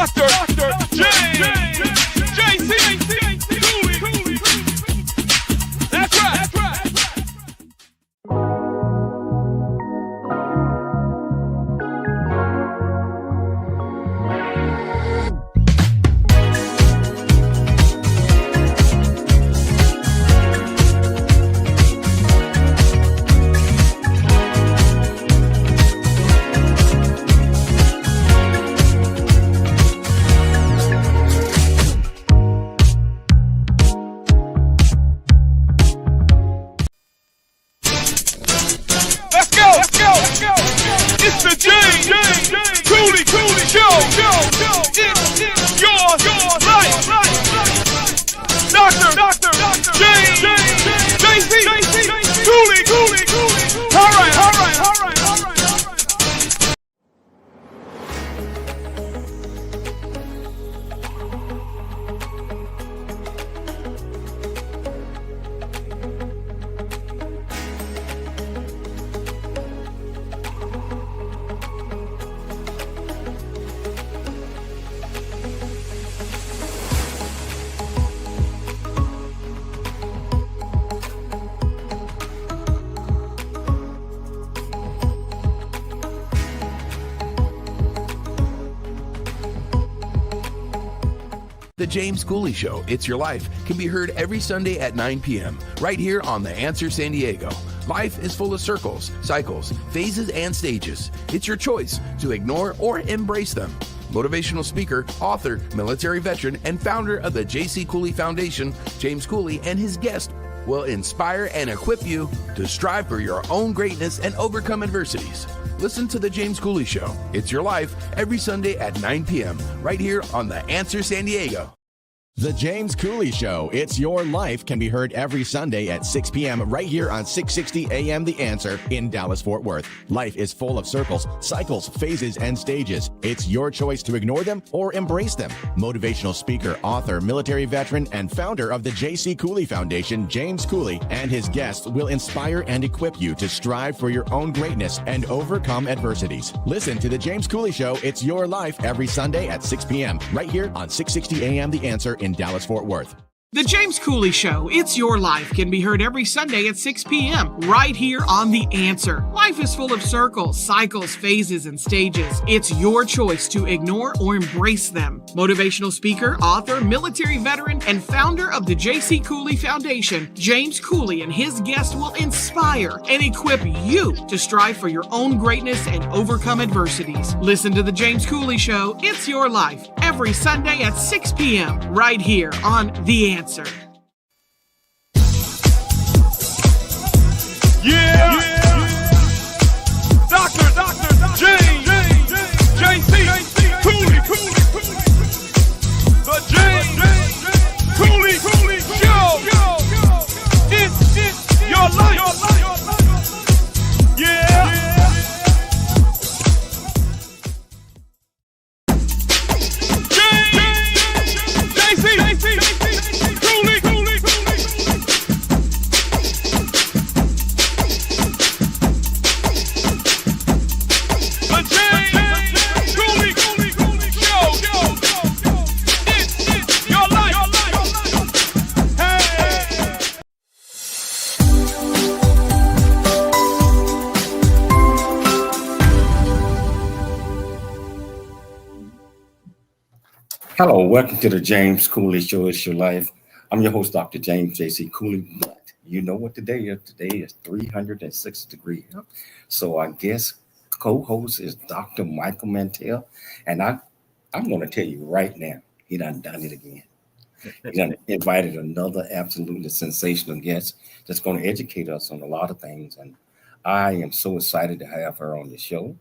Dr. James J.C. Cooley. That's right. It's the James Cooley Show. It's your life. Dr. James J.C. Cooley. All right. The James Cooley Show, It's Your Life, can be heard every Sunday at 9 p.m. right here on The Answer San Diego. Life is full of circles, cycles, phases, and stages. It's your choice to ignore or embrace them. Motivational speaker, author, military veteran, and founder of the J.C. Cooley Foundation, James Cooley and his guest will inspire and equip you to strive for your own greatness and overcome adversities. Listen to The James Cooley Show, It's Your Life, every Sunday at 9 p.m. right here on The Answer San Diego. The James Cooley Show, It's Your Life, can be heard every Sunday at 6 p.m. right here on 660 AM The Answer in Dallas-Fort Worth. Life is full of circles, cycles, phases, and stages. It's your choice to ignore them or embrace them. Motivational speaker, author, military veteran, and founder of the J.C. Cooley Foundation, James Cooley, and his guests will inspire and equip you to strive for your own greatness and overcome adversities. Listen to The James Cooley Show, It's Your Life, every Sunday at 6 p.m. right here on 660 AM The Answer in Dallas-Fort Worth. The James Cooley Show, It's Your Life, can be heard every Sunday at 6 p.m. right here on The Answer. Life is full of circles, cycles, phases, and stages. It's your choice to ignore or embrace them. Motivational speaker, author, military veteran, and founder of the J.C. Cooley Foundation, James Cooley and his guests will inspire and equip you to strive for your own greatness and overcome adversities. Listen to The James Cooley Show, It's Your Life, every Sunday at 6 p.m. right here on The Answer. Yeah. Dr. James J.C. Cooley. The James Cooley Show. It's your life. Yeah. Hello, welcome to the James Cooley Show, It's Your Life. I'm your host, Dr. James J.C. Cooley, but you know what today is? Today is 306 degrees. So I guess co-host is Dr. Michael Mantell, and I'm going to tell you right now, he done it again. He done invited another absolutely sensational guest that's going to educate us on a lot of things, and I am so excited to have her on the show.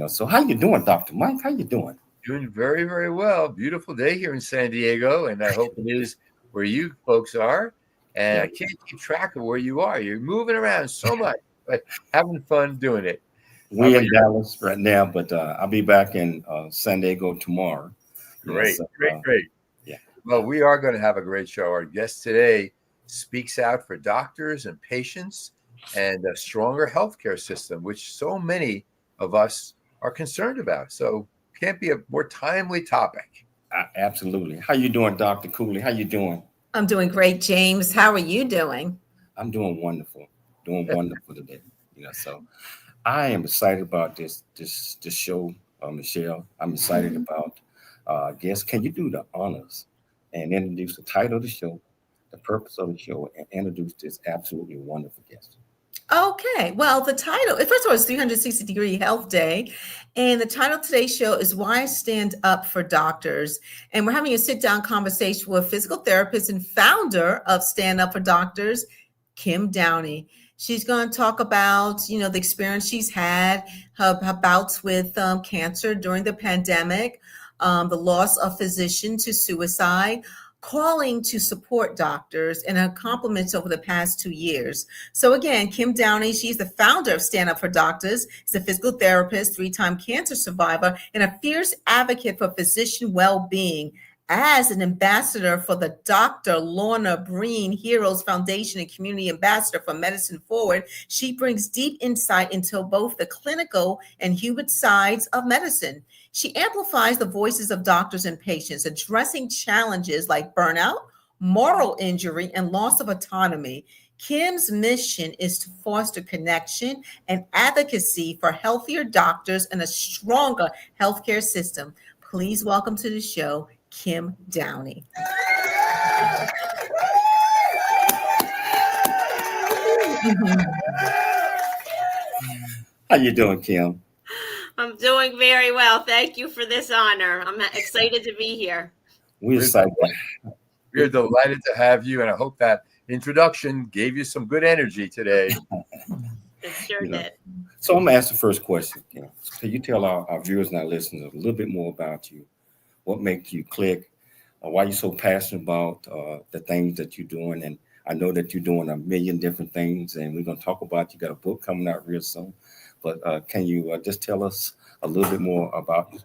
So how you doing, Dr. Mike? How you doing? Doing very, very well. Beautiful day here in San Diego, and I hope it is where you folks are. And I can't keep track of where you are. You're moving around so much, but having fun doing it. We're in Dallas right now, but I'll be back in San Diego tomorrow. Great. Yeah. Well, we are going to have a great show. Our guest today speaks out for doctors and patients and a stronger healthcare system, which so many of us are concerned about. So can't be a more timely topic. Absolutely. How you doing, Dr. Cooley? How you doing? I'm doing great, James. How are you doing? I'm doing wonderful. Doing wonderful today. So I am excited about this show, Michelle. I'm excited about guests. Can you do the honors and introduce the title of the show, the purpose of the show, and introduce this absolutely wonderful guest? Okay, well, the title, first of all, it's 360-degree Health Day. And the title of today's show is Why Stand Up for Doctors. And we're having a sit-down conversation with physical therapist and founder of Stand Up for Doctors, Kim Downey. She's going to talk about, the experience she's had, her bouts with cancer during the pandemic, the loss of physician to suicide, calling to support doctors, and her accomplishments over the past 2 years. So again, Kim Downey, she's the founder of Stand Up for Doctors. She's a physical therapist, 3-time cancer survivor, and a fierce advocate for physician well-being. As an ambassador for the Dr. Lorna Breen Heroes Foundation and community ambassador for Medicine Forward, she brings deep insight into both the clinical and human sides of medicine. She amplifies the voices of doctors and patients, addressing challenges like burnout, moral injury, and loss of autonomy. Kim's mission is to foster connection and advocacy for healthier doctors and a stronger healthcare system. Please welcome to the show, Kim Downey. How you doing, Kim? I'm doing very well. Thank you for this honor. I'm excited to be here. We're excited. We're delighted to have you, and I hope that introduction gave you some good energy today. It sure did. So I'm going to ask the first question. Can you tell our viewers and our listeners a little bit more about you? What makes you click? Why you're so passionate about the things that you're doing? And I know that you're doing a million different things, and we're going to talk about, you got a book coming out real soon. But can you just tell us a little bit more about you?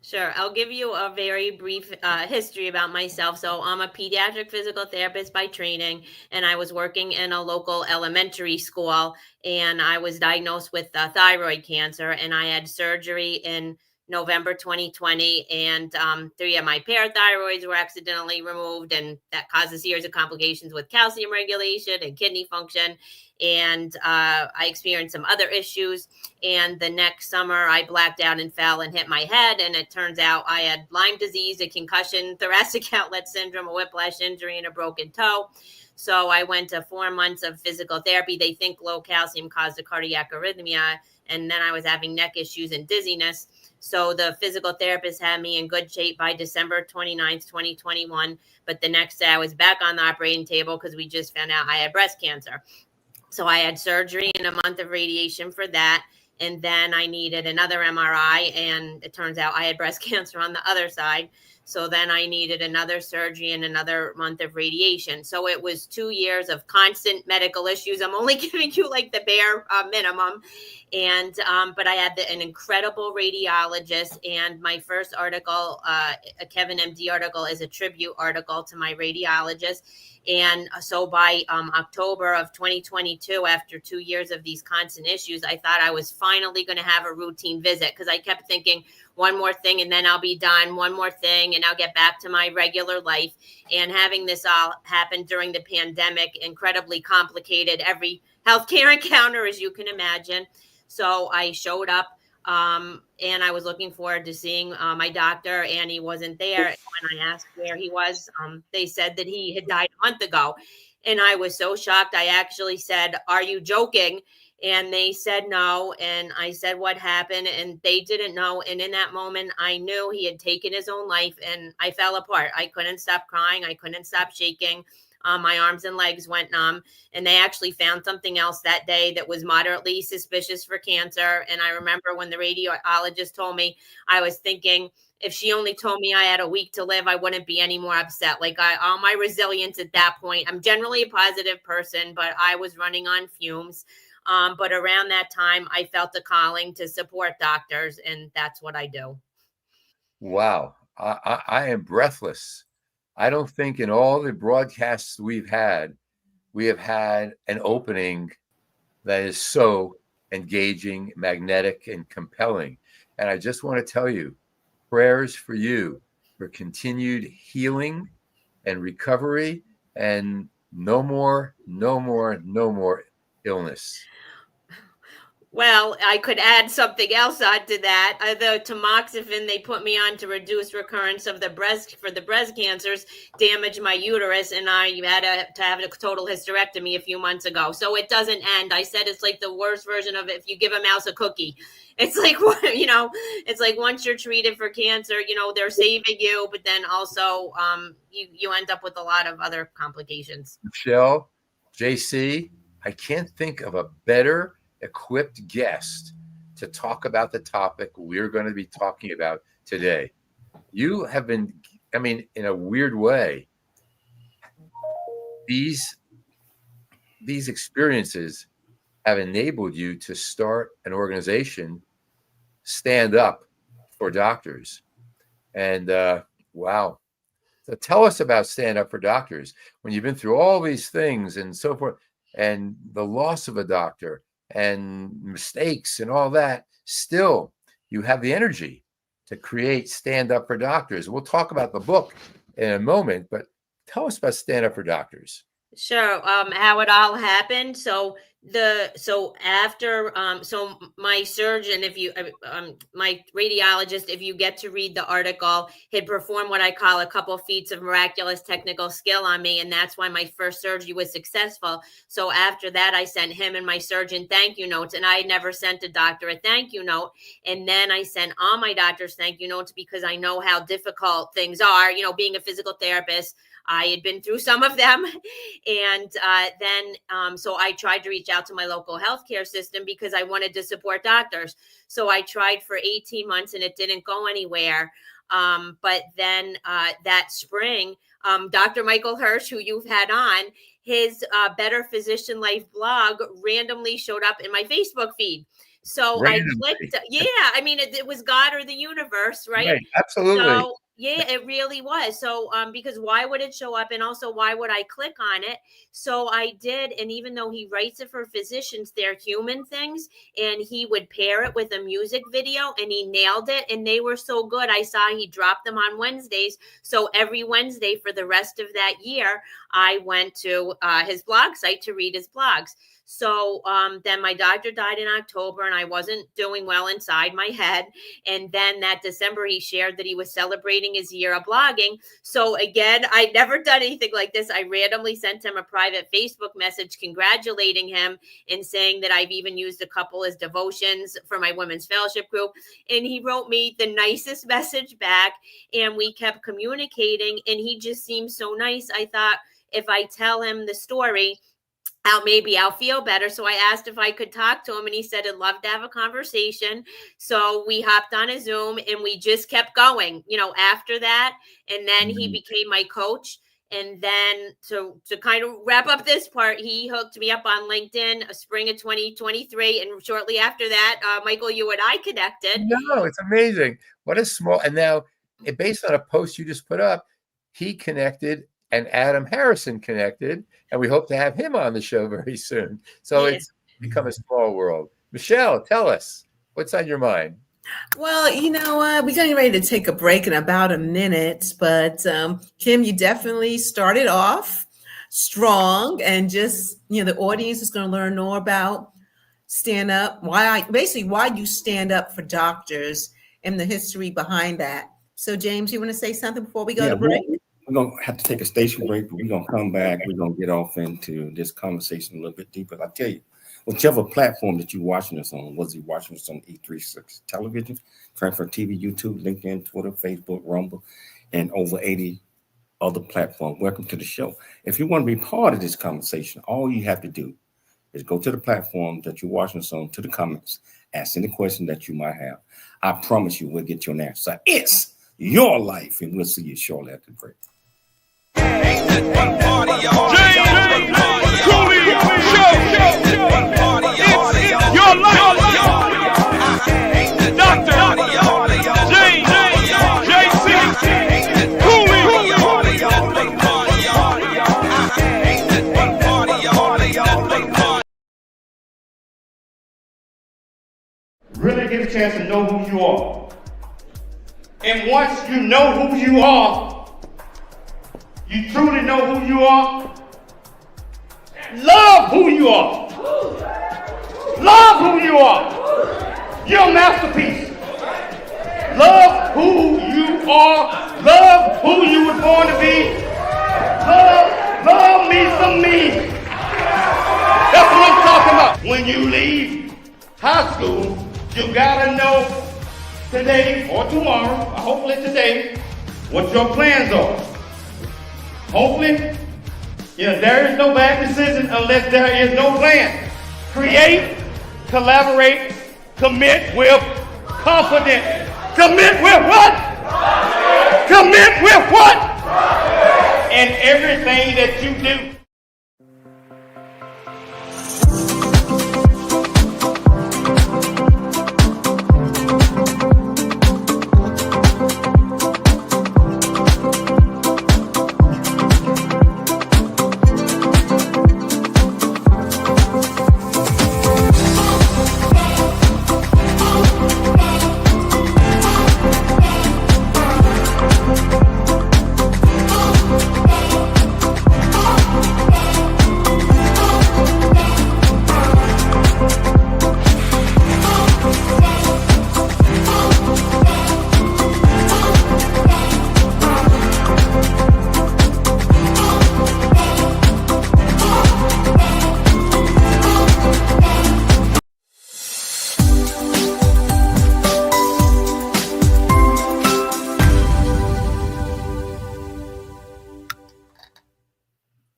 Sure. I'll give you a very brief history about myself. So I'm a pediatric physical therapist by training, and I was working in a local elementary school, and I was diagnosed with thyroid cancer, and I had surgery in November 2020, and 3 of my parathyroids were accidentally removed, and that caused a series of complications with calcium regulation and kidney function. And I experienced some other issues. And the next summer, I blacked out and fell and hit my head. And it turns out I had Lyme disease, a concussion, thoracic outlet syndrome, a whiplash injury, and a broken toe. So I went to 4 months of physical therapy. They think low calcium caused a cardiac arrhythmia. And then I was having neck issues and dizziness. So the physical therapist had me in good shape by December 29th, 2021. But the next day I was back on the operating table because we just found out I had breast cancer. So I had surgery and a month of radiation for that. And then I needed another MRI. And it turns out I had breast cancer on the other side. So then I needed another surgery and another month of radiation. So it was 2 years of constant medical issues. I'm only giving you like the bare minimum. And but I had an incredible radiologist. And my first article, a Kevin MD article, is a tribute article to my radiologist. And so by October of 2022, after 2 years of these constant issues, I thought I was finally going to have a routine visit because I kept thinking one more thing and then I'll be done, one more thing and I'll get back to my regular life. And having this all happen during the pandemic, incredibly complicated every healthcare encounter, as you can imagine. So I showed up and I was looking forward to seeing my doctor, and he wasn't there. And when I asked where he was, they said that he had died a month ago. And I was so shocked. I actually said, "Are you joking?" And they said no. And I said, "What happened?" And they didn't know. And in that moment, I knew he had taken his own life, and I fell apart. I couldn't stop crying. I couldn't stop shaking. My arms and legs went numb, and they actually found something else that day that was moderately suspicious for cancer. And I remember when the radiologist told me, I was thinking, if she only told me I had a week to live, I wouldn't be any more upset. Like all my resilience at that point, I'm generally a positive person, but I was running on fumes. But around that time, I felt a calling to support doctors, and that's what I do. Wow. I am breathless. I don't think in all the broadcasts we have had an opening that is so engaging, magnetic, and compelling. And I just want to tell you, prayers for you for continued healing and recovery, and no more illness. Well, I could add something else onto that. The tamoxifen they put me on to reduce recurrence of the breast cancers damaged my uterus, and I had to have a total hysterectomy a few months ago. So it doesn't end. I said it's like the worst version of if you give a mouse a cookie. It's like, it's like once you're treated for cancer, they're saving you, but then also you end up with a lot of other complications. Michelle, JC, I can't think of a better equipped guest to talk about the topic we're going to be talking about today. You have been, in a weird way, these experiences have enabled you to start an organization, Stand Up for Doctors. And wow. So tell us about Stand Up for Doctors when you've been through all these things and so forth, and the loss of a doctor and mistakes and all that. Still, you have the energy to create Stand Up for Doctors. We'll talk about the book in a moment, but tell us about Stand Up for Doctors. Sure. How it all happened. So after my surgeon, my radiologist, if you get to read the article, had performed what I call a couple feats of miraculous technical skill on me, and that's why my first surgery was successful. So after that, I sent him and my surgeon thank you notes, and I had never sent a doctor a thank you note. And then I sent all my doctors thank you notes because I know how difficult things are. Being a physical therapist, I had been through some of them. And then I tried to reach out to my local healthcare system because I wanted to support doctors. So I tried for 18 months and it didn't go anywhere. But then that spring, Dr. Michael Hirsch, who you've had on, his Better Physician Life blog randomly showed up in my Facebook feed. So randomly. I clicked. Yeah, it was God or the universe, right? Right, absolutely. So, yeah, it really was. So, because why would it show up? And also, why would I click on it? So I did. And even though he writes it for physicians, they're human things. And he would pair it with a music video and he nailed it. And they were so good. I saw he dropped them on Wednesdays. So every Wednesday for the rest of that year, I went to his blog site to read his blogs. So then my doctor died in October and I wasn't doing well inside my head. And then that December, he shared that he was celebrating his year of blogging. So again, I'd never done anything like this. I randomly sent him a private Facebook message congratulating him and saying that I've even used a couple as devotions for my women's fellowship group. And he wrote me the nicest message back and we kept communicating and he just seemed so nice. I thought if I tell him the story, maybe I'll feel better. So I asked if I could talk to him and he said he'd love to have a conversation. So we hopped on a Zoom and we just kept going, after that. And then he became my coach. And then to kind of wrap up this part, he hooked me up on LinkedIn, spring of 2023. And shortly after that, Michael, you and I connected. No, it's amazing. What a small, and now based on a post you just put up, he connected and Adam Harrison connected, and we hope to have him on the show very soon. So It's become a small world. Michelle, tell us, what's on your mind? Well, we're getting ready to take a break in about a minute, but Kim, you definitely started off strong, and just, the audience is going to learn more about Stand Up, why you stand up for doctors and the history behind that. So James, you want to say something before we go to break? We're going to have to take a station break, but we're going to come back. We're going to get off into this conversation a little bit deeper. I tell you, whichever platform that you're watching us on, whether you're watching us on E36 television, Frankfurt TV, YouTube, LinkedIn, Twitter, Facebook, Rumble, and over 80 other platforms, welcome to the show. If you want to be part of this conversation, all you have to do is go to the platform that you're watching us on, to the comments, ask any question that you might have. I promise you we'll get you an answer. It's your life, and we'll see you shortly after the break. Cooley Show. It's your life. Dr. James JC Cooley. Really a chance to know who you are. And once you know who you are, you truly know who you are, love who you are. Love who you are. You're a masterpiece. Love who you are. Love who you were born to be. Love me some me. That's what I'm talking about. When you leave high school, you gotta know today or tomorrow, or hopefully today, what your plans are. Hopefully, there is no bad decision unless there is no plan. Create, collaborate, commit with confidence. Commit with what? Commit with what? And everything that you do.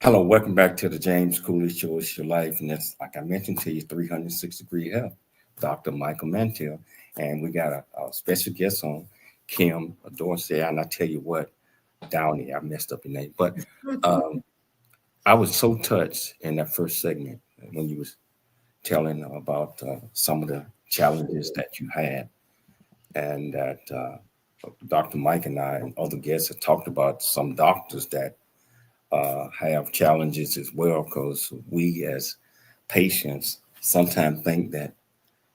Hello, welcome back to the James Cooley Show. It's your life, and that's, like I mentioned to you, 360-degree health, Dr. Michael Mantell. And we got a special guest on, Kim Dorsey. And I tell you what, Downey, I messed up your name, but I was so touched in that first segment when you was telling about some of the challenges that you had, and that Dr. Mike and I and other guests have talked about some doctors that have challenges as well, because we as patients sometimes think that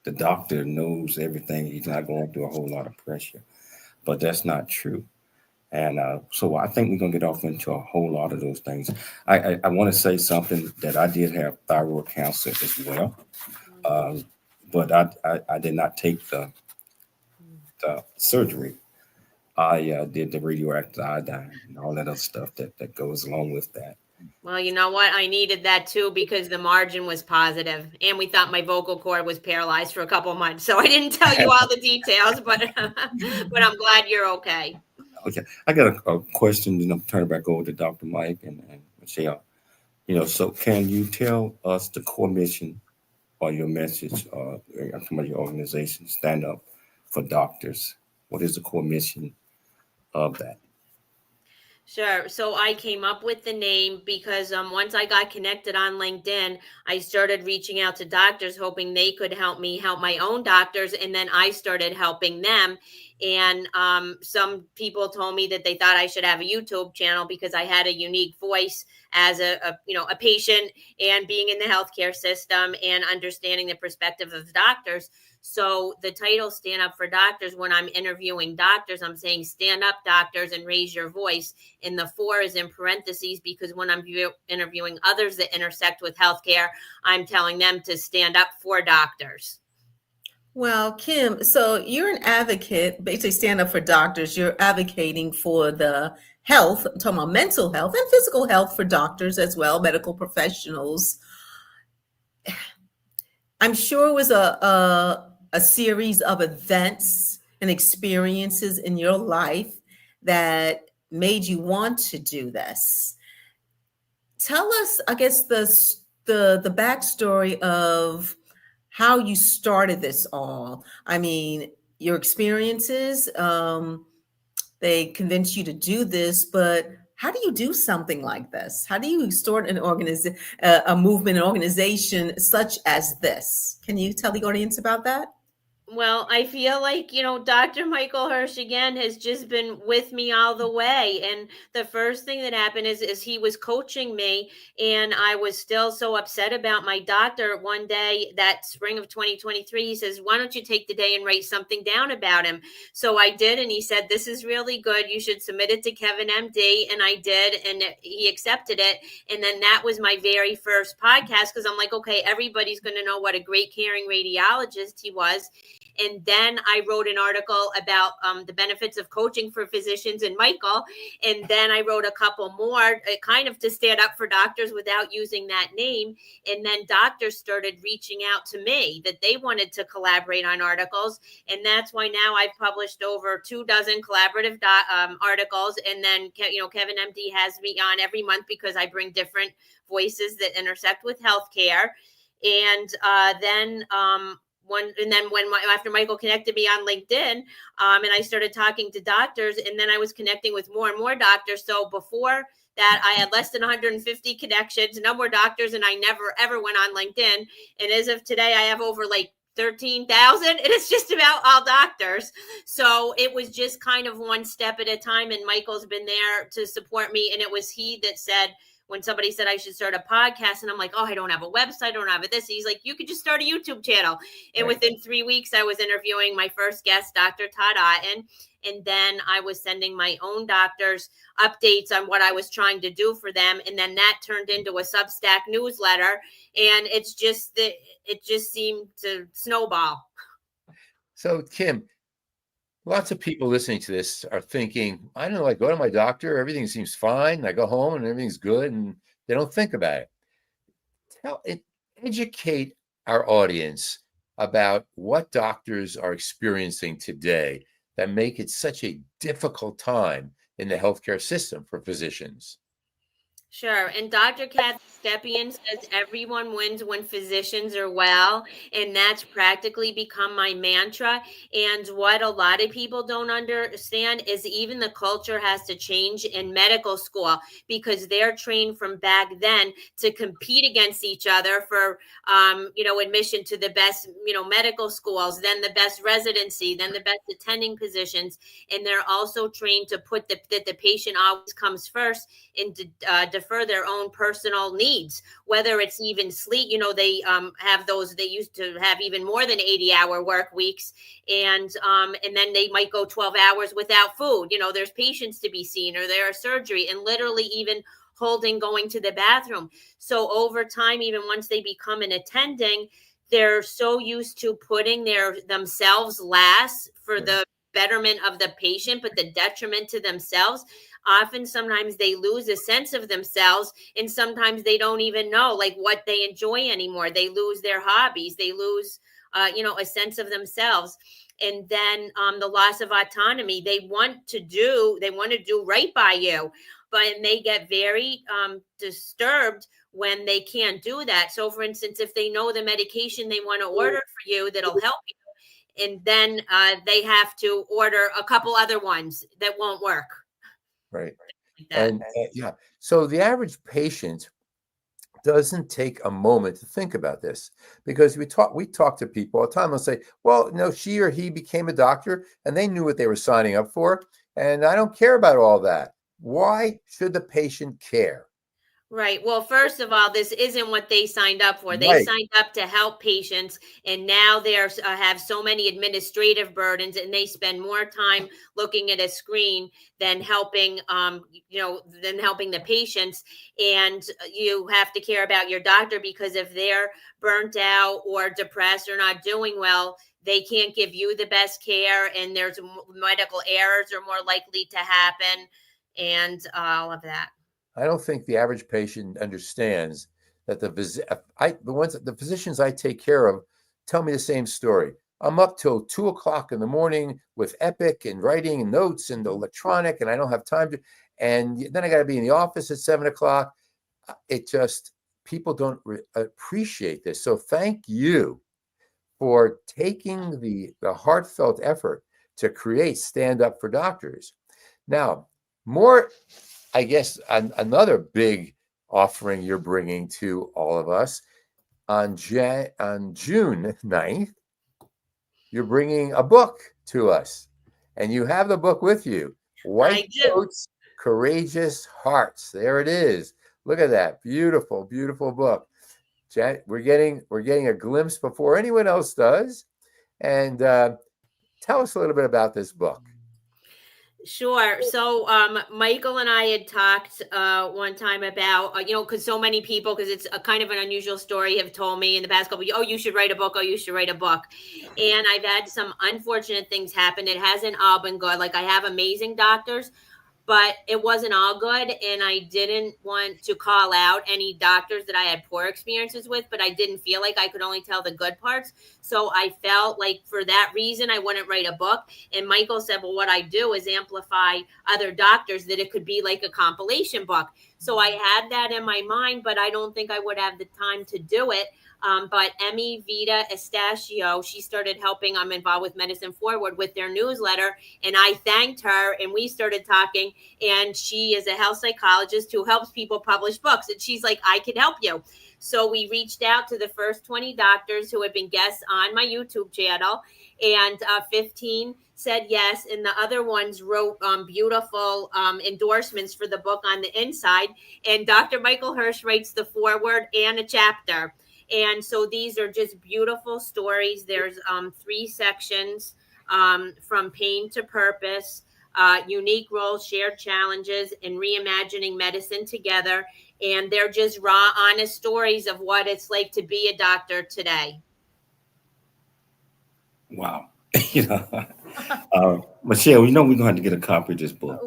the doctor knows everything. He's not going through a whole lot of pressure, but that's not true. And so I think we're going to get off into a whole lot of those things. I want to say something that I did have thyroid cancer as well, but I did not take the surgery. I did the radioactive iodine and all that other stuff that goes along with that. Well, you know what? I needed that too, because the margin was positive, and we thought my vocal cord was paralyzed for a couple of months. So I didn't tell you all the details, but I'm glad you're okay. Okay, I got a question, and I'm turning it back over to Dr. Mike and Michelle. So can you tell us the core mission or your message, I'm talking about your organization, Stand Up for Doctors? What is the core mission of that? Sure. So I came up with the name because once I got connected on LinkedIn, I started reaching out to doctors, hoping they could help me help my own doctors. And then I started helping them. And some people told me that they thought I should have a YouTube channel because I had a unique voice as a patient, and being in the healthcare system and understanding the perspective of doctors. So the title Stand Up for Doctors, when I'm interviewing doctors, I'm saying stand up doctors and raise your voice. And the 4 is in parentheses because when I'm interviewing others that intersect with healthcare, I'm telling them to stand up for doctors. Well, Kim, so you're an advocate, basically Stand Up for Doctors. You're advocating for the health, I'm talking about mental health and physical health for doctors as well, medical professionals. I'm sure it was a series of events and experiences in your life that made you want to do this. Tell us, I guess, the backstory of how you started this all. I mean, your experiences, they convinced you to do this, but how do you do something like this? How do you start a movement, an organization such as this? Can you tell the audience about that? Well, I feel like, Dr. Michael Hirsch again has just been with me all the way. And the first thing that happened is he was coaching me, and I was still so upset about my doctor. One day, that spring of 2023, he says, "Why don't you take the day and write something down about him?" So I did, and he said, "This is really good. You should submit it to Kevin MD." And I did, and he accepted it. And then that was my very first podcast, because I'm like, okay, everybody's going to know what a great caring radiologist he was. And then I wrote an article about the benefits of coaching for physicians and Michael. And then I wrote a couple more, kind of to stand up for doctors without using that name. And then doctors started reaching out to me that they wanted to collaborate on articles. And that's why now I've published over 24 collaborative articles. And then, Kevin MD has me on every month because I bring different voices that intersect with healthcare. And then after Michael connected me on LinkedIn, and I started talking to doctors, and then I was connecting with more and more doctors. So before that, I had less than 150 connections, no more doctors, and I never ever went on LinkedIn. And as of today, I have over 13,000, and it's just about all doctors. So it was just kind of one step at a time, and Michael's been there to support me. And it was he that said, when somebody said I should start a podcast, and I'm like, oh, I don't have a website, I don't have this. He's like, you could just start a YouTube channel. And within 3 weeks, I was interviewing my first guest, Dr. Todd Otten. And then I was sending my own doctors updates on what I was trying to do for them. And then that turned into a Substack newsletter. And it just seemed to snowball. So, Kim, lots of people listening to this are thinking, I don't know, I go to my doctor, everything seems fine. I go home and everything's good, and they don't think about it. Educate our audience about what doctors are experiencing today that make it such a difficult time in the healthcare system for physicians. Sure. And Dr. Kathy Stepien says everyone wins when physicians are well. And that's practically become my mantra. And what a lot of people don't understand is even the culture has to change in medical school, because they're trained from back then to compete against each other for, admission to the best, medical schools, then the best residency, then the best attending positions. And they're also trained to put that the patient always comes first, and to defer their own personal needs, whether it's even sleep. They have those, they used to have even more than 80-hour work weeks. And then they might go 12 hours without food. There's patients to be seen, or there are surgery, and literally even holding going to the bathroom. So over time, even once they become an attending, they're so used to putting themselves last for the betterment of the patient, but the detriment to themselves. Often, sometimes they lose a sense of themselves, and sometimes they don't even know what they enjoy anymore. They lose their hobbies. They lose, a sense of themselves. And then the loss of autonomy. They want to do right by you, but they get very disturbed when they can't do that. So, for instance, if they know the medication they want to order for you that'll help you, and then they have to order a couple other ones that won't work. Right. And so the average patient doesn't take a moment to think about this, because we talk to people all the time. They'll say, well, no, she or he became a doctor and they knew what they were signing up for, and I don't care about all that. Why should the patient care? Right. Well, first of all, this isn't what they signed up for. They signed up to help patients, and now they have so many administrative burdens, and they spend more time looking at a screen than helping, the patients. And you have to care about your doctor, because if they're burnt out or depressed or not doing well, they can't give you the best care, and there's medical errors are more likely to happen, and all of that. I don't think the average patient understands that the physicians I take care of tell me the same story. I'm up till 2:00 in the morning with Epic and writing notes and electronic, and I don't have time to. And then I got to be in the office at 7:00. People don't appreciate this. So thank you for taking the heartfelt effort to create Stand Up for Doctors. Now, I guess another big offering you're bringing to all of us on June 9th, you're bringing a book to us, and you have the book with you. White Coats, Courageous Hearts. There it is. Look at that. Beautiful, beautiful book. We're getting a glimpse before anyone else does. And tell us a little bit about this book. Sure. So Michael and I had talked one time about, because so many people, because it's a kind of an unusual story, have told me in the past couple of years, oh, you should write a book. Oh, you should write a book. And I've had some unfortunate things happen. It hasn't all been good. Like, I have amazing doctors, but it wasn't all good. And I didn't want to call out any doctors that I had poor experiences with, but I didn't feel like I could only tell the good parts. So I felt like for that reason, I wouldn't write a book. And Michael said, well, what I do is amplify other doctors, that it could be like a compilation book. So I had that in my mind, but I don't think I would have the time to do it. But Emmy Vita Estachio, she started helping. I'm involved with Medicine Forward with their newsletter, and I thanked her, and we started talking. And she is a health psychologist who helps people publish books, and she's like, I can help you. So we reached out to the first 20 doctors who had been guests on my YouTube channel, and 15 said yes, and the other ones wrote beautiful endorsements for the book on the inside. And Dr. Michael Hirsch writes the foreword and a chapter. And so these are just beautiful stories. There's 3 sections, from pain to purpose, unique roles, shared challenges, and reimagining medicine together. And they're just raw, honest stories of what it's like to be a doctor today. Wow. Michelle, we're going to have to get a copy of this book.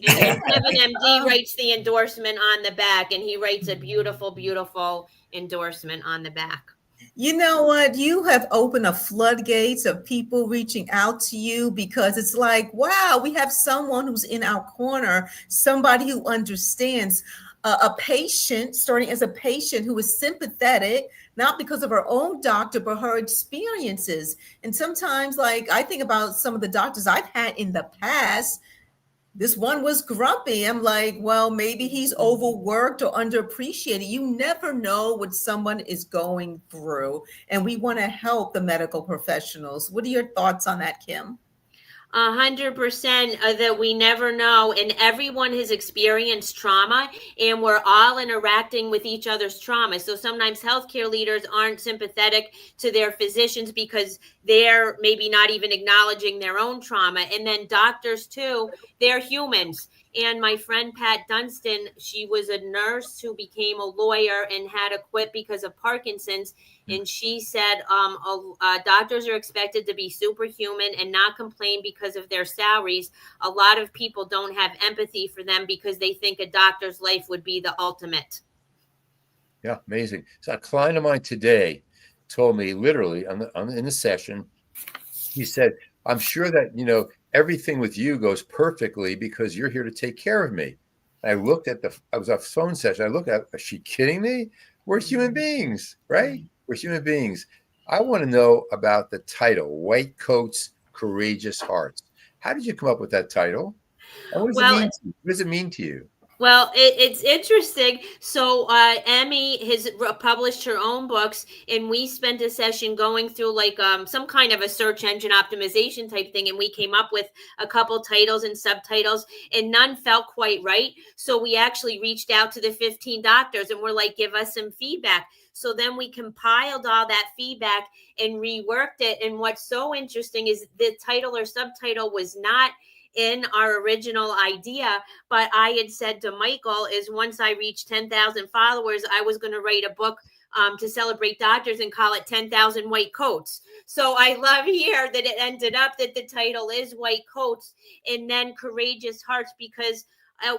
And Kevin MD writes the endorsement on the back, and he writes a beautiful, beautiful endorsement on the back. You know what? You have opened a floodgates of people reaching out to you, because it's like, wow, we have someone who's in our corner, somebody who understands. A patient, starting as a patient who is sympathetic, not because of her own doctor, but her experiences. And sometimes, like, I think about some of the doctors I've had in the past. This one was grumpy. I'm like, well, maybe he's overworked or underappreciated. You never know what someone is going through. And we want to help the medical professionals. What are your thoughts on that, Kim? 100% that we never know, and everyone has experienced trauma, and we're all interacting with each other's trauma. So sometimes healthcare leaders aren't sympathetic to their physicians because they're maybe not even acknowledging their own trauma. And then doctors too, they're humans. And my friend Pat Dunstan, she was a nurse who became a lawyer and had to quit because of Parkinson's. And she said doctors are expected to be superhuman and not complain because of their salaries. A lot of people don't have empathy for them because they think a doctor's life would be the ultimate. Yeah, amazing. So a client of mine today told me, literally in the session, he said, I'm sure that, everything with you goes perfectly because you're here to take care of me. I looked at I was off phone session. I looked at, is she kidding me? We're human beings, right? We're human beings. I want to know about the title, White Coats, Courageous Hearts. How did you come up with that title? And what does it mean to you? Well, it's interesting. So Emmy has published her own books, and we spent a session going through like some kind of a search engine optimization type thing, and we came up with a couple titles and subtitles, and none felt quite right. So we actually reached out to the 15 doctors, and we're like, give us some feedback. So then we compiled all that feedback and reworked it. And what's so interesting is the title or subtitle was not in our original idea, but I had said to Michael is once I reached 10,000 followers, I was going to write a book to celebrate doctors and call it 10,000 White Coats. So I love here that it ended up that the title is White Coats and then Courageous Hearts, because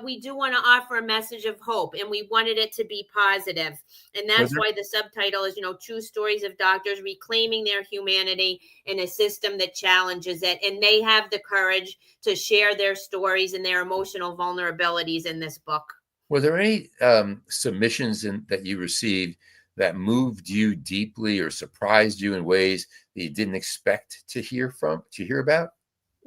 we do want to offer a message of hope, and we wanted it to be positive. And that's why the subtitle is, true stories of doctors reclaiming their humanity in a system that challenges it. And they have the courage to share their stories and their emotional vulnerabilities in this book. Were there any submissions that you received that moved you deeply or surprised you in ways that you didn't expect to hear about?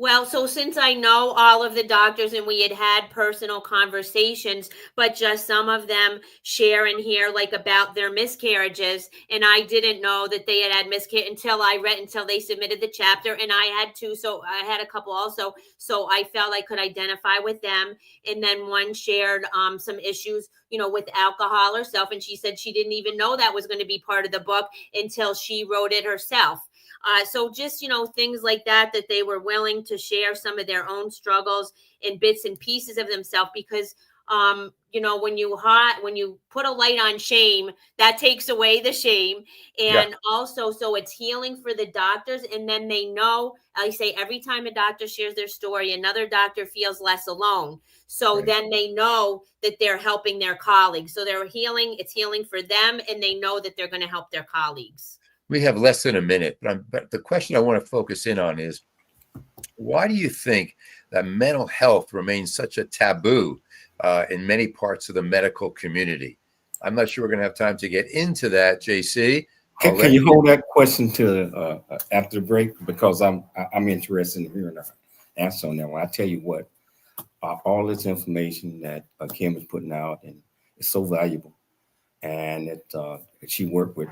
Well, so since I know all of the doctors and we had personal conversations, but just some of them share in here like about their miscarriages, and I didn't know that they had miscarriage until they submitted the chapter, and I had two, so I had a couple also, so I felt I could identify with them. And then one shared some issues, with alcohol herself, and she said she didn't even know that was going to be part of the book until she wrote it herself. So just, things like that they were willing to share some of their own struggles and bits and pieces of themselves because, when you put a light on shame, that takes away the shame. And also, so it's healing for the doctors. And then they know, I say every time a doctor shares their story, another doctor feels less alone. So then they know that they're helping their colleagues. So it's healing for them. And they know that they're going to help their colleagues. We have less than a minute, but the question I want to focus in on is, why do you think that mental health remains such a taboo in many parts of the medical community? I'm not sure we're going to have time to get into that, JC. Can you hold that question to after the break? Because I'm interested in hearing the answer on that one. I tell you what, all this information that Kim is putting out, and it's so valuable, and she worked with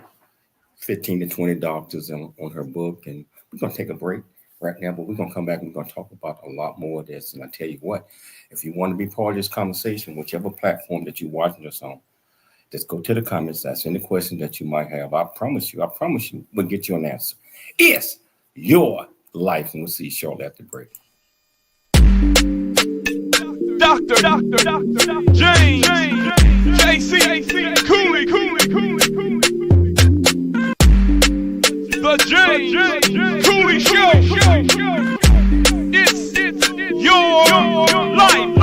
15 to 20 doctors on her book, and we're going to take a break right now, but we're going to come back and we're going to talk about a lot more of this. And I tell you what, if you want to be part of this conversation, whichever platform that you're watching us on, just go to the comments, ask any question that you might have. I promise you, we'll get you an answer. It's your life, and we'll see you shortly after the break. Dr. James, JC, Cooley. The James Cooley Show. It's your life.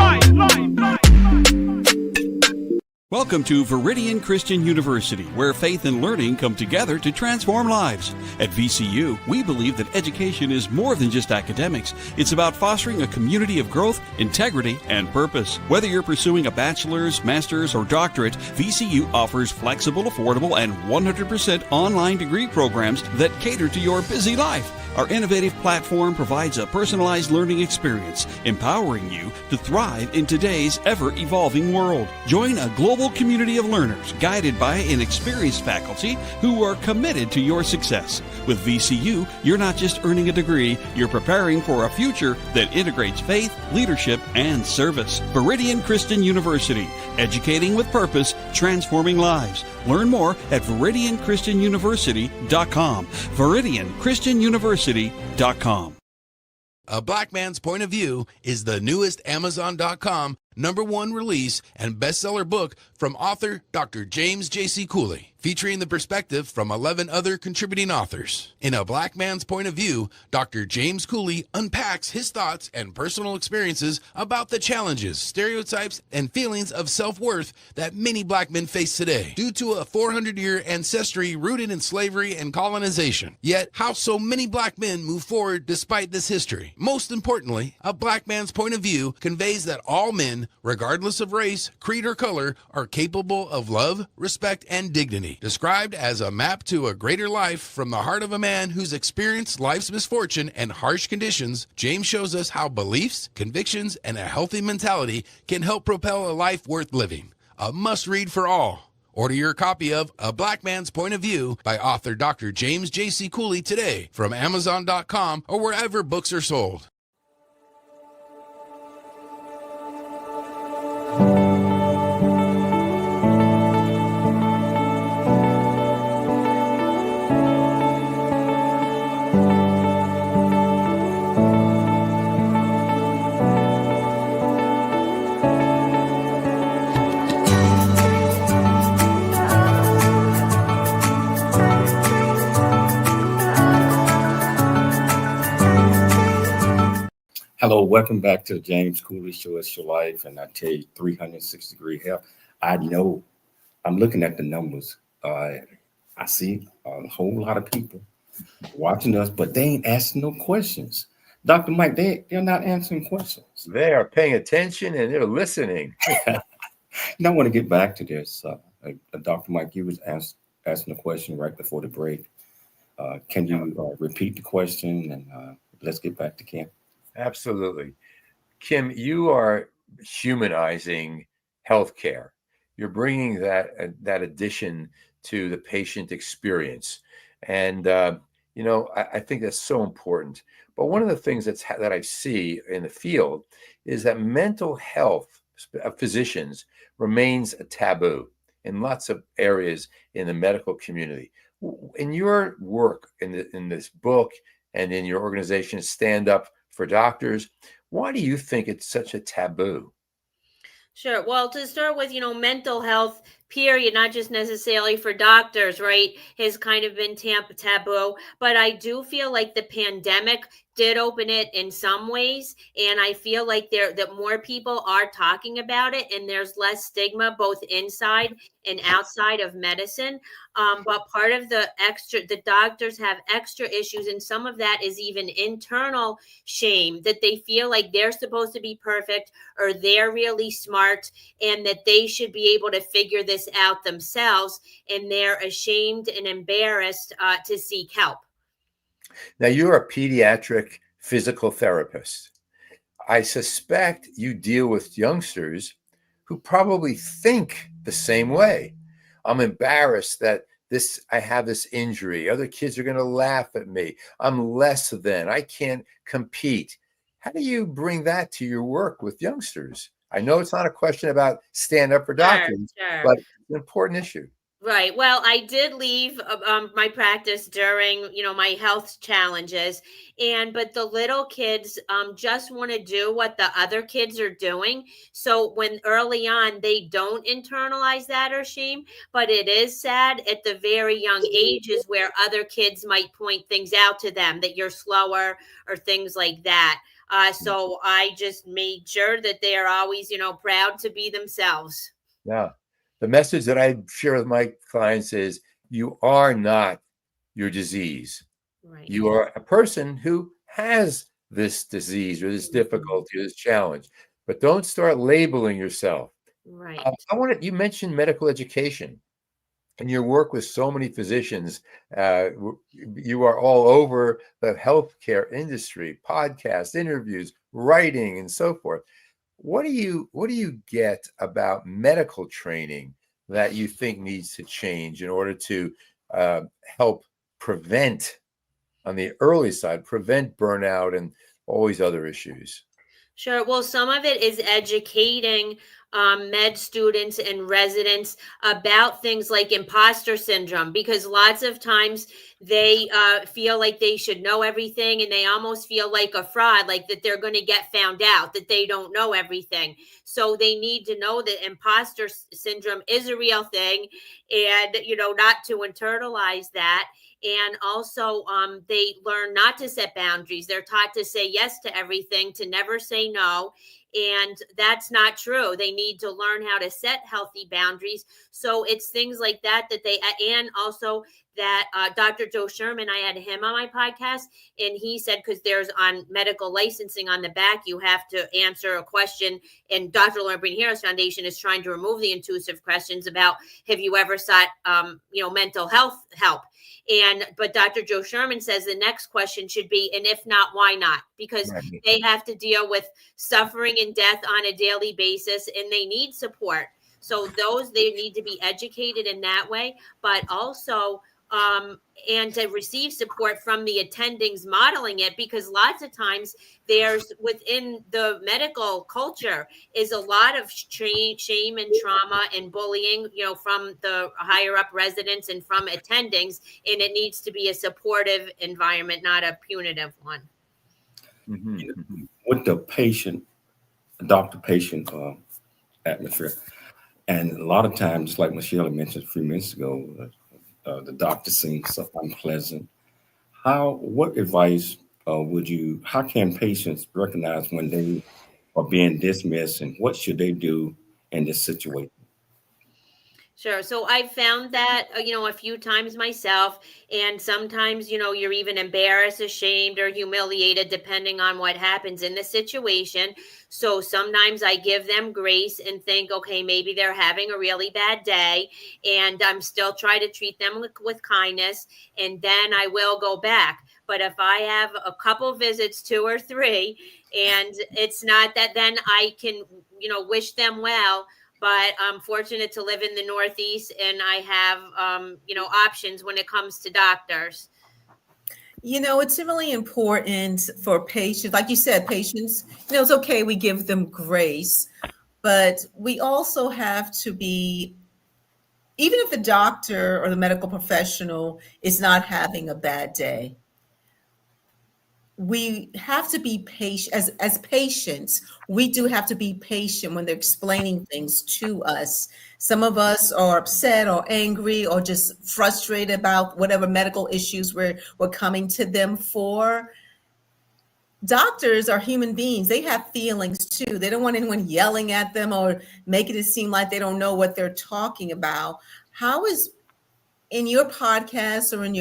Welcome to Veridian Christian University, where faith and learning come together to transform lives. At VCU, we believe that education is more than just academics. It's about fostering a community of growth, integrity, and purpose. Whether you're pursuing a bachelor's, master's, or doctorate, VCU offers flexible, affordable, and 100% online degree programs that cater to your busy life. Our innovative platform provides a personalized learning experience, empowering you to thrive in today's ever-evolving world. Join a global community of learners guided by an experienced faculty who are committed to your success. With VCU, you're not just earning a degree, you're preparing for a future that integrates faith, leadership, and service. Veridian Christian University, educating with purpose, transforming lives. Learn more at VeridianChristianUniversity.com. VeridianChristianUniversity.com. A Black Man's Point of View is the newest Amazon.com #1 release and bestseller book from author Dr. James J.C. Cooley, featuring the perspective from 11 other contributing authors. In A Black Man's Point of View, Dr. James Cooley unpacks his thoughts and personal experiences about the challenges, stereotypes, and feelings of self-worth that many black men face today due to a 400-year ancestry rooted in slavery and colonization. Yet, how so many black men move forward despite this history. Most importantly, A Black Man's Point of View conveys that all men, regardless of race, creed, or color, are capable of love, respect, and dignity. Described as a map to a greater life from the heart of a man who's experienced life's misfortune and harsh conditions, James shows us how beliefs, convictions, and a healthy mentality can help propel a life worth living. A must-read for all. Order your copy of A Black Man's Point of View by author Dr. James J.C. Cooley today from Amazon.com or wherever books are sold. Hello, welcome back to the James Cooley Show. It's your life, and I tell you, 360-degree health. I know, I'm looking at the numbers. I see a whole lot of people watching us, but they ain't asking no questions. Dr. Mike, they're not answering questions. They are paying attention and they're listening. I want to get back to this. Dr. Mike, you was asking a question right before the break. Can you repeat the question, and let's get back to Kim? Absolutely. Kim, you are humanizing healthcare. You're bringing that addition to the patient experience, and I think that's so important. But one of the things that I see in the field is that mental health of physicians remains a taboo in lots of areas in the medical community. In your work in this book and in your organization, Stand Up for Doctors, why do you think it's such a taboo? Sure. Well, to start with, mental health, period, not just necessarily for doctors, right, has kind of been taboo. But I do feel like the pandemic did open it in some ways. And I feel like that more people are talking about it and there's less stigma both inside and outside of medicine. But part of the doctors have extra issues. And some of that is even internal shame that they feel like they're supposed to be perfect or they're really smart and that they should be able to figure this out themselves, and they're ashamed and embarrassed to seek help. Now, you're a pediatric physical therapist. I suspect you deal with youngsters who probably think the same way. I'm embarrassed that I have this injury. Other kids are going to laugh at me. I'm less than. I can't compete. How do you bring that to your work with youngsters? I know it's not a question about stand up for doctors, Sure. but it's an important issue. Right. Well, I did leave my practice during, my health challenges, but the little kids just want to do what the other kids are doing. So when early on they don't internalize that or shame, but it is sad at the very young ages where other kids might point things out to them that you're slower or things like that. So I just made sure that they are always, proud to be themselves. Yeah. The message that I share with my clients is you are not your disease. Right. You are a person who has this disease or this difficulty, or this challenge, but don't start labeling yourself. Right. You mentioned medical education and your work with so many physicians. You are all over the healthcare industry, podcasts, interviews, writing, and so forth. What do you get about medical training that you think needs to change in order to help prevent, on the early side, prevent burnout and all these other issues? Sure. Well, some of it is educating med students and residents about things like imposter syndrome, because lots of times they feel like they should know everything and they almost feel like a fraud, like that they're going to get found out, that they don't know everything. So they need to know that imposter syndrome is a real thing and, not to internalize that. And also, they learn not to set boundaries. They're taught to say yes to everything, to never say no. And that's not true. They need to learn how to set healthy boundaries. So it's things like that and also that Dr. Joe Sherman, I had him on my podcast, and he said, because there's on medical licensing on the back, you have to answer a question. And Dr. Lorna Breen Harris Foundation is trying to remove the intrusive questions about, have you ever sought, mental health help? But Dr. Joe Sherman says the next question should be, and if not, why not? Because they have to deal with suffering and death on a daily basis, and they need support. So they need to be educated in that way, but also and to receive support from the attendings modeling it, because lots of times there's within the medical culture is a lot of shame and trauma and bullying, from the higher up residents and from attendings, and it needs to be a supportive environment, not a punitive one. With the doctor-patient atmosphere, and a lot of times, like Michelle mentioned a few minutes ago, the doctor seems so unpleasant. What advice how can patients recognize when they are being dismissed, and what should they do in this situation? Sure. So I've found that, a few times myself. And sometimes, you're even embarrassed, ashamed, or humiliated, depending on what happens in the situation. So sometimes I give them grace and think, okay, maybe they're having a really bad day. And I'm still try to treat them with kindness. And then I will go back. But if I have a couple visits, 2 or 3, and it's not that, then I can, wish them well, but I'm fortunate to live in the Northeast, and I have, options when it comes to doctors. It's really important for patients, like you said, patients, it's okay, we give them grace, but we also have to be, even if the doctor or the medical professional is not having a bad day, we have to be patient. As patients, we do have to be patient when they're explaining things to us. Some of us are upset or angry or just frustrated about whatever medical issues we're coming to them for. Doctors are human beings. They have feelings too. They don't want anyone yelling at them or making it seem like they don't know what they're talking about. How is, in your podcast or in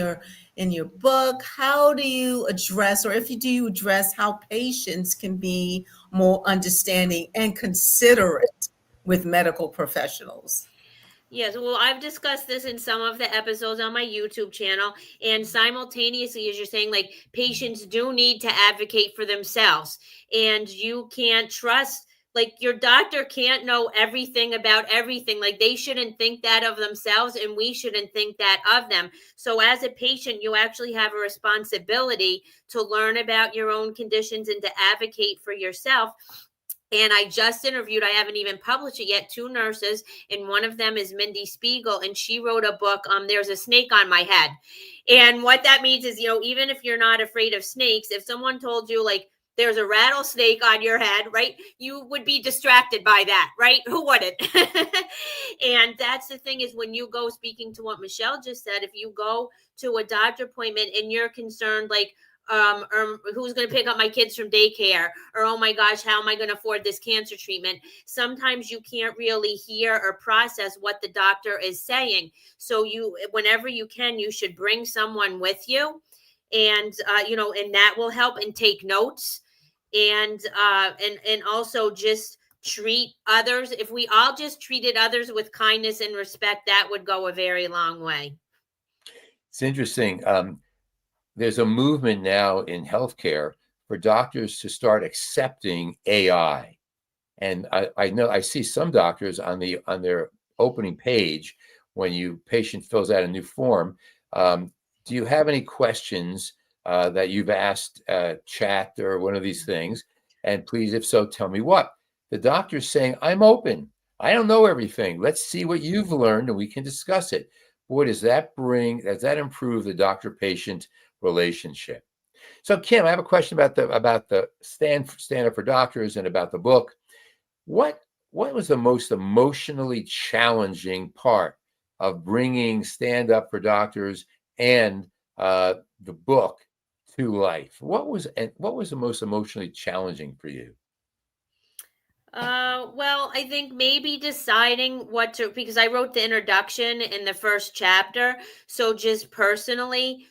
your book, how do you address, or if you do address, how patients can be more understanding and considerate with medical professionals? Yes, well, I've discussed this in some of the episodes on my YouTube channel. And simultaneously, as you're saying, like, patients do need to advocate for themselves. And you can't trust, like, your doctor can't know everything about everything. Like, they shouldn't think that of themselves, and we shouldn't think that of them. So as a patient, you actually have a responsibility to learn about your own conditions and to advocate for yourself. And I just interviewed, I haven't even published it yet, 2 nurses, and one of them is Mindy Spiegel, and she wrote a book, There's a Snake on My Head. And what that means is, even if you're not afraid of snakes, if someone told you, like, there's a rattlesnake on your head, right, you would be distracted by that, right? Who wouldn't? And that's the thing, is when you go, speaking to what Michelle just said, if you go to a doctor appointment and you're concerned, like, or who's going to pick up my kids from daycare, or, oh my gosh, how am I going to afford this cancer treatment? Sometimes you can't really hear or process what the doctor is saying. So whenever you can, you should bring someone with you, and and that will help, and take notes, and also just treat others. If we all just treated others with kindness and respect, that would go a very long way. It's interesting. There's a movement now in healthcare for doctors to start accepting AI. And I know I see some doctors on their opening page, when patient fills out a new form, do you have any questions that you've asked chat or one of these things? And please, if so, tell me what. The doctor's saying, I'm open. I don't know everything. Let's see what you've learned and we can discuss it. Boy, does that improve the doctor-patient relationship. So, Kim, I have a question about the stand up for doctors and about the book. What was the most emotionally challenging part of bringing Stand Up for Doctors and the book to life? What was the most emotionally challenging for you? Well, I think maybe deciding because I wrote the introduction in the first chapter. So just personally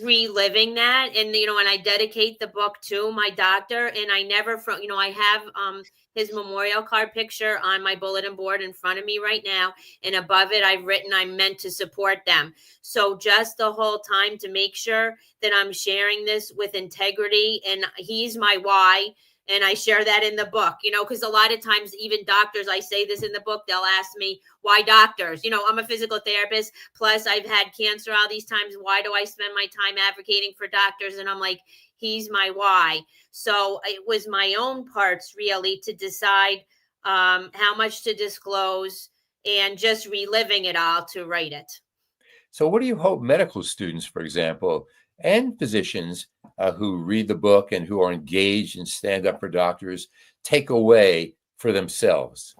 reliving that, and and I dedicate the book to my doctor, and I never I have his memorial card picture on my bulletin board in front of me right now, and above it I've written, I'm meant to support them. So just the whole time to make sure that I'm sharing this with integrity, and he's my why. And I share that in the book, because a lot of times, even doctors, I say this in the book, they'll ask me, why doctors? I'm a physical therapist. Plus, I've had cancer all these times. Why do I spend my time advocating for doctors? And I'm like, he's my why. So it was my own parts, really, to decide how much to disclose, and just reliving it all to write it. So what do you hope medical students, for example, and physicians who read the book and who are engaged in Stand Up for Doctors take away for themselves?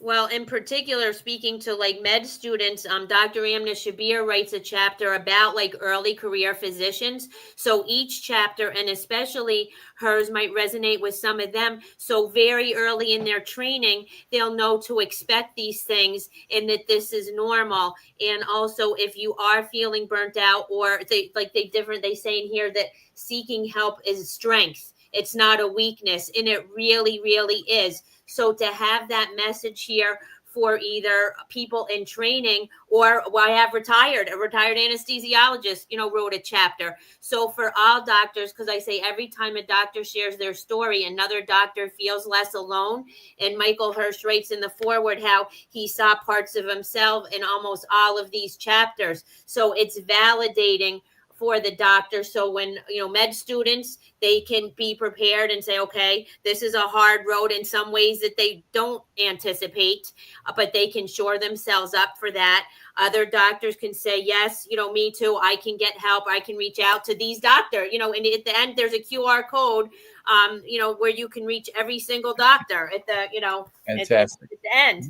Well, in particular, speaking to like med students, Dr. Amna Shabir writes a chapter about like early career physicians. So each chapter, and especially hers, might resonate with some of them. So very early in their training, they'll know to expect these things and that this is normal. And also, if you are feeling burnt out, or they say in here that seeking help is strength. It's not a weakness, and it really, really is. So to have that message here for either people in training, or I have a retired anesthesiologist, wrote a chapter. So for all doctors, because I say every time a doctor shares their story, another doctor feels less alone. And Michael Hirsch writes in the foreword how he saw parts of himself in almost all of these chapters. So it's validating for the doctor. So when, med students, they can be prepared and say, okay, this is a hard road in some ways that they don't anticipate, but they can shore themselves up for that. Other doctors can say, yes, me too. I can get help. I can reach out to these doctors, and at the end, there's a QR code, where you can reach every single doctor at the, Fantastic. at the end.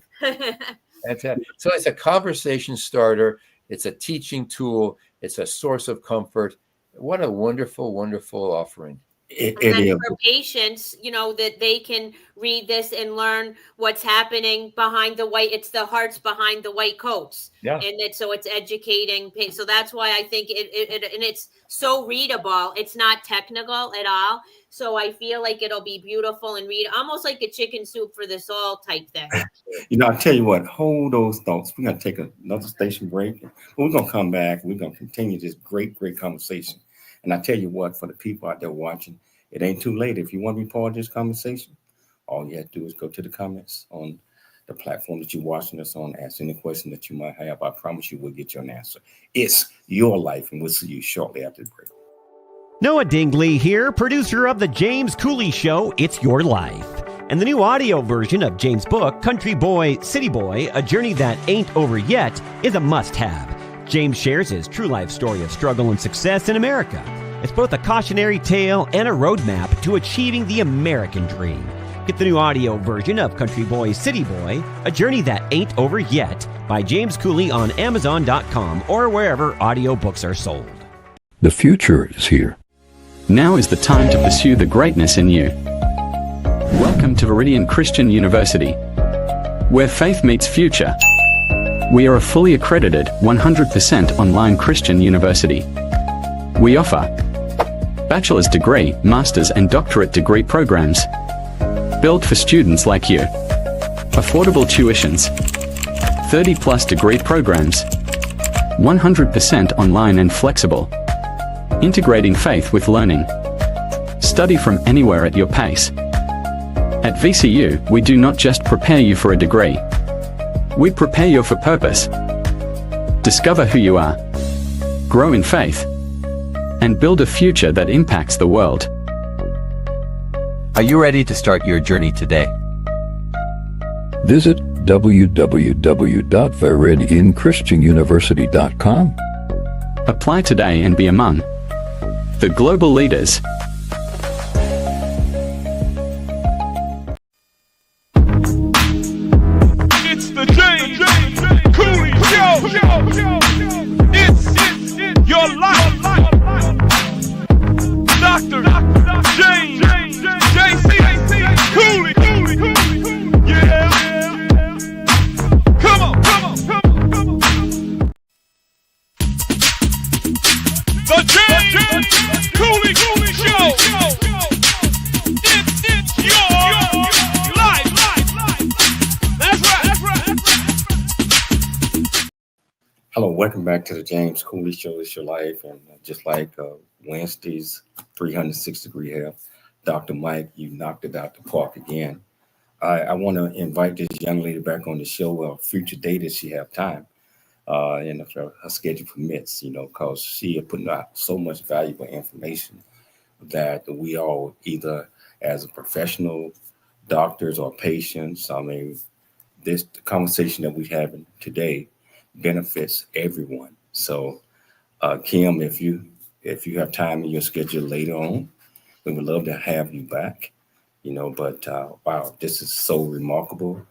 Fantastic. So it's a conversation starter. It's a teaching tool. It's a source of comfort. What a wonderful, wonderful offering. And then for patients, that they can read this and learn what's happening behind the white. It's the hearts behind the white coats. Yeah. And so it's educating. So that's why I think it and it's so readable. It's not technical at all. So I feel like it'll be beautiful and read, almost like a chicken soup for the soul type thing. I tell you what, hold those thoughts. We're going to take another station break. We're going to come back. We're going to continue this great conversation. And I tell you what, for the people out there watching, it ain't too late. If you want to be part of this conversation, all you have to do is go to the comments on the platform that you're watching us on, ask any question that you might have. I promise you we'll get you an answer. It's your life, and we'll see you shortly after the break. Noah Dingley here, producer of The James Cooley Show, It's Your Life. And the new audio version of James' book, Country Boy, City Boy, A Journey That Ain't Over Yet, is a must-have. James shares his true life story of struggle and success in America. It's both a cautionary tale and a roadmap to achieving the American dream. Get the new audio version of Country Boy, City Boy, A Journey That Ain't Over Yet by James Cooley on Amazon.com or wherever audiobooks are sold. The future is here. Now is the time to pursue the greatness in you. Welcome to Viridian Christian University, where faith meets future. We are a fully accredited, 100% online Christian university. We offer bachelor's degree, master's and doctorate degree programs built for students like you. Affordable tuitions, 30+ degree programs, 100% online and flexible, integrating faith with learning. Study from anywhere at your pace. At VCU, we do not just prepare you for a degree. We prepare you for purpose. Discover who you are, grow in faith, and build a future that impacts the world. Are you ready to start your journey today? Visit www.viridianchristianuniversity.com. Apply today and be among the global leaders. It's the James Cooley Show. It's your life. Dr. James J.C. Cooley. Yeah. Come on. The James Cooley Show. It's your life. That's right. Hello, welcome back to the James Cooley Show. It's your life, and just like Wednesday's 306-degree health, Dr. Mike, you knocked it out the park again. I want to invite this young lady back on the show a future date if she have time, and if her schedule permits, because she is putting out so much valuable information that we all, either as a professional, doctors or patients, this conversation that we're having today benefits everyone. So, Kim, if you have time in your schedule later on, we would love to have you back. But wow, this is so remarkable,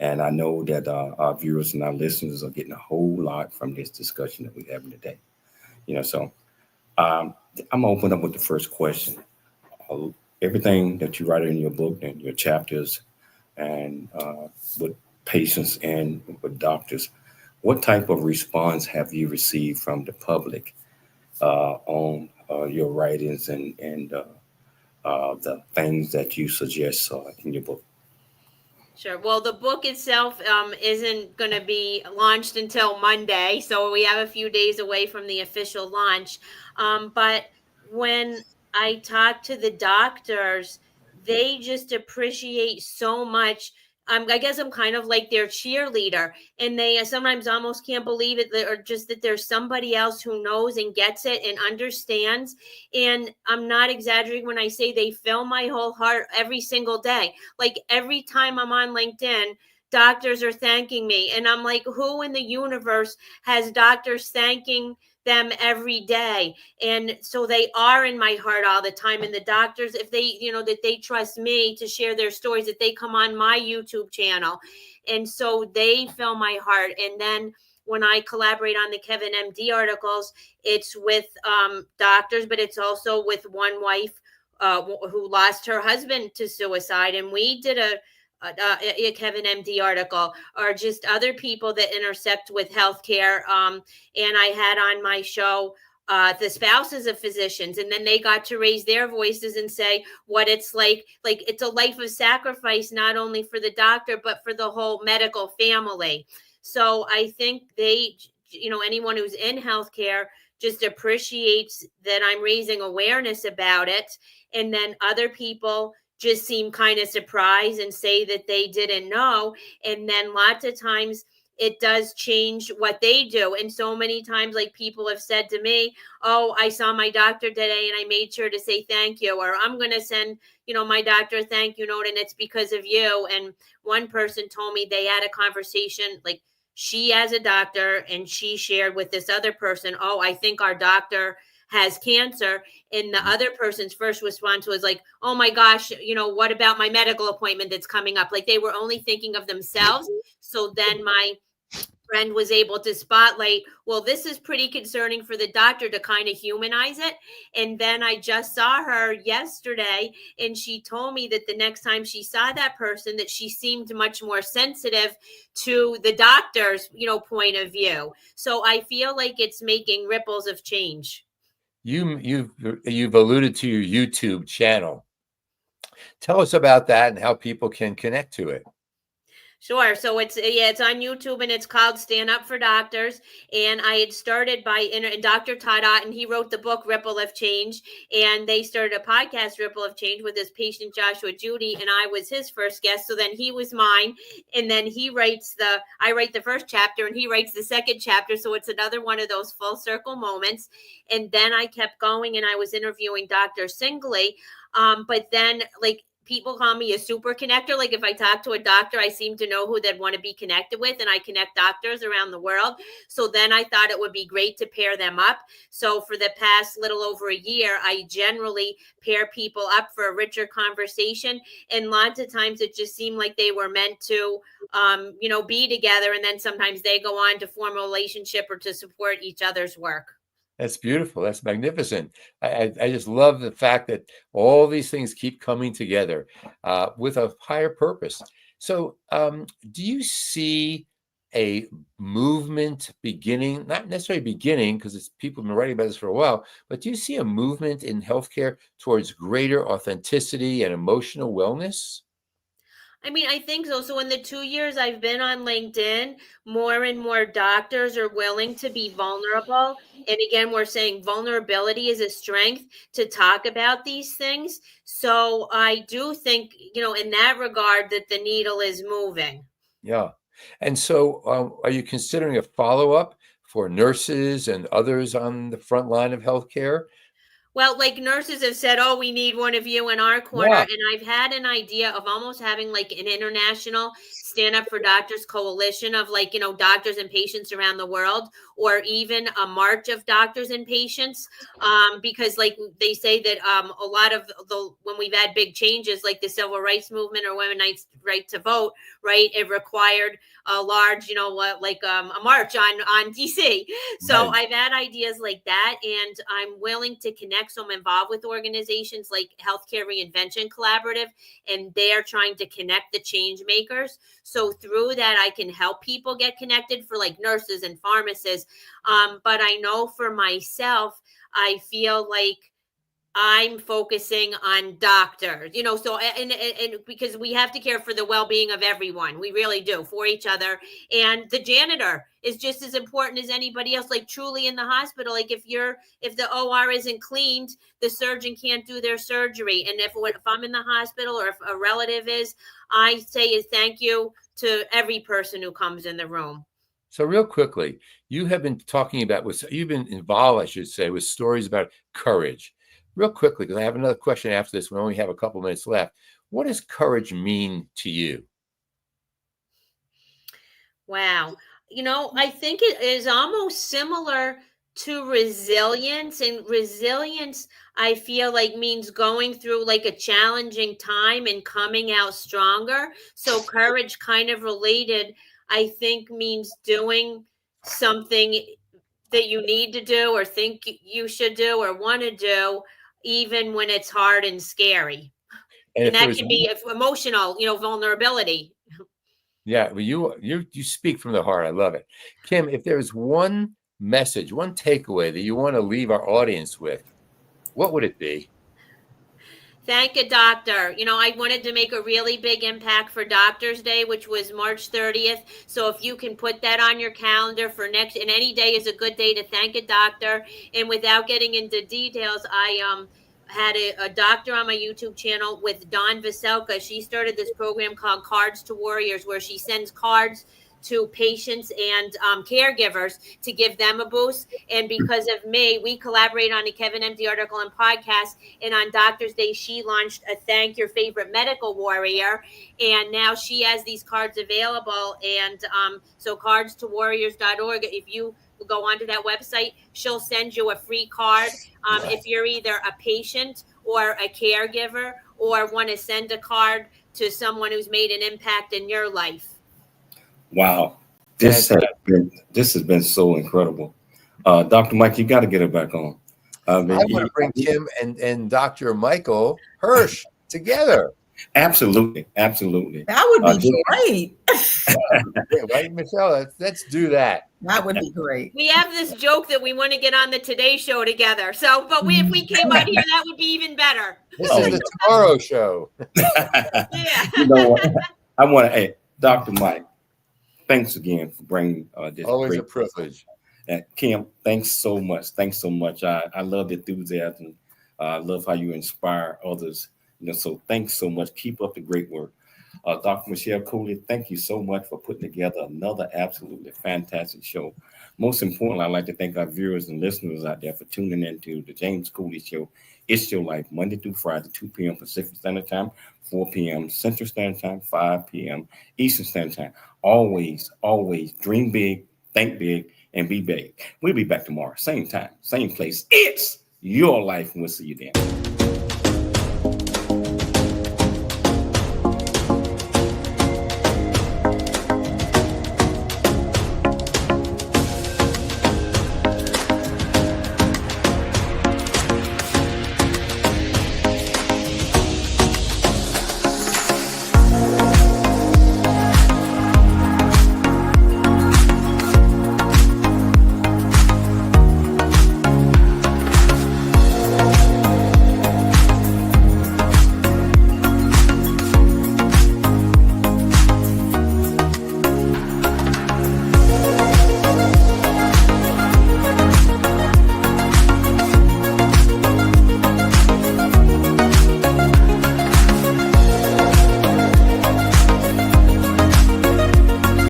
And I know that our viewers and our listeners are getting a whole lot from this discussion that we're having today. So I'm gonna open up with the first question. Everything that you write in your book and your chapters, and with patients and with doctors, what type of response have you received from the public on your writings and the things that you suggest in your book? Sure. Well, the book itself isn't going to be launched until Monday, so we have a few days away from the official launch. But when I talk to the doctors, they just appreciate so much. I guess I'm kind of like their cheerleader, and they sometimes almost can't believe it, or just that there's somebody else who knows and gets it and understands. And I'm not exaggerating when I say they fill my whole heart every single day. Like every time I'm on LinkedIn, doctors are thanking me. And I'm like, who in the universe has doctors thanking them every day? And so they are in my heart all the time. And the doctors, if they, that they trust me to share their stories, that they come on my YouTube channel. And so they fill my heart. And then when I collaborate on the Kevin MD articles, it's with doctors, but it's also with one wife who lost her husband to suicide. And we did a Kevin MD article, or just other people that intersect with healthcare. And I had on my show the spouses of physicians, and then they got to raise their voices and say what it's like it's a life of sacrifice, not only for the doctor, but for the whole medical family. So I think anyone who's in healthcare just appreciates that I'm raising awareness about it. And then other people just seem kind of surprised and say that they didn't know. And then lots of times it does change what they do. And so many times, like, people have said to me, oh, I saw my doctor today and I made sure to say thank you, or I'm going to send, my doctor a thank you note, and it's because of you. And one person told me they had a conversation, like, she as a doctor, and she shared with this other person, oh, I think our doctor has cancer. And the other person's first response was like, oh my gosh, what about my medical appointment that's coming up? Like, they were only thinking of themselves. So then my friend was able to spotlight, well, this is pretty concerning for the doctor, to kind of humanize it. And then I just saw her yesterday, and she told me that the next time she saw that person, that she seemed much more sensitive to the doctor's, point of view. So I feel like it's making ripples of change. You've alluded to your YouTube channel. Tell us about that and how people can connect to it. Sure. So it's on YouTube, and it's called Stand Up for Doctors. And I had started by Dr. Todd Otten. He wrote the book Ripple of Change, and they started a podcast, Ripple of Change, with his patient Joshua Judy, and I was his first guest. So then he was mine, and then I write the first chapter, and he writes the second chapter. So it's another one of those full circle moments. And then I kept going, and I was interviewing Dr. Singley. But then, like, people call me a super connector. Like, if I talk to a doctor, I seem to know who they'd want to be connected with, and I connect doctors around the world. So then I thought it would be great to pair them up. So for the past little over a year, I generally pair people up for a richer conversation. And lots of times it just seemed like they were meant to, be together. And then sometimes they go on to form a relationship or to support each other's work. That's beautiful. That's magnificent. I just love the fact that all these things keep coming together with a higher purpose. So do you see a movement beginning, not necessarily beginning, because people have been writing about this for a while, but do you see a movement in healthcare towards greater authenticity and emotional wellness? I mean, I think so. So in the 2 years I've been on LinkedIn, more and more doctors are willing to be vulnerable. And again, we're saying vulnerability is a strength to talk about these things. So I do think, in that regard, that the needle is moving. Yeah. And so are you considering a follow-up for nurses and others on the front line of healthcare? Well, like nurses have said, oh, we need one of you in our corner. Yeah. And I've had an idea of almost having like an international stand up for doctors coalition of like, doctors and patients around the world, or even a march of doctors and patients. Because like they say that a lot of when we've had big changes, like the civil rights movement or women's right to vote, right, it required a large, a march on DC. So Right. I've had ideas like that, and I'm willing to connect. So I'm involved with organizations like Healthcare Reinvention Collaborative, and they're trying to connect the change makers. So through that, I can help people get connected for like nurses and pharmacists. But I know for myself, I feel like I'm focusing on doctors, so, and because we have to care for the well-being of everyone. We really do, for each other. And the janitor is just as important as anybody else, like truly in the hospital. Like if the OR isn't cleaned, the surgeon can't do their surgery. And if I'm in the hospital or if a relative is, I say is thank you to every person who comes in the room. So real quickly, you have been talking about you've been involved, I should say, with stories about courage. Real quickly, because I have another question after this. We only have a couple minutes left. What does courage mean to you? Wow. I think it is almost similar to resilience. And resilience, I feel like, means going through like a challenging time and coming out stronger. So courage, kind of related, I think, means doing something that you need to do or think you should do or want to do, even when it's hard and scary. And that can be emotional, vulnerability. Yeah, well, you speak from the heart. I love it. Kim, if there's one message, one takeaway that you want to leave our audience with, what would it be? Thank a doctor. I wanted to make a really big impact for Doctors Day, which was March 30th. So if you can put that on your calendar for and any day is a good day to thank a doctor. And without getting into details, I had a doctor on my YouTube channel with Dawn Veselka. She started this program called Cards to Warriors, where she sends cards to patients and caregivers to give them a boost. And because of me, we collaborate on a Kevin Empty article and podcast. And on Doctors Day, she launched a Thank Your Favorite Medical Warrior. And now she has these cards available. And so cardstowarriors.org, if you go onto that website, she'll send you a free card. If you're either a patient or a caregiver or want to send a card to someone who's made an impact in your life. Wow. This has been so incredible. Dr. Mike, you got to get it back on. I want to bring Kim and Dr. Michael Hirsch together. Absolutely. Absolutely. That would be great. Right, Michelle? Let's do that. That would be great. We have this joke that we want to get on the Today Show together. So, but if we came out here, that would be even better. This is the Tomorrow Show. Yeah. I want to, hey, Dr. Mike, thanks again for bringing this. Always a privilege. And Kim, thanks so much. Thanks so much. I love the enthusiasm. I love how you inspire others. So thanks so much. Keep up the great work. Dr. Michelle Cooley, thank you so much for putting together another absolutely fantastic show. Most importantly, I'd like to thank our viewers and listeners out there for tuning into the James Cooley Show. It's Your Life, Monday through Friday, 2 p.m. Pacific Standard Time, 4 p.m. Central Standard Time, 5 p.m. Eastern Standard Time. Always, always dream big, think big, and be big. We'll be back tomorrow, same time, same place. It's Your Life, and we'll see you then.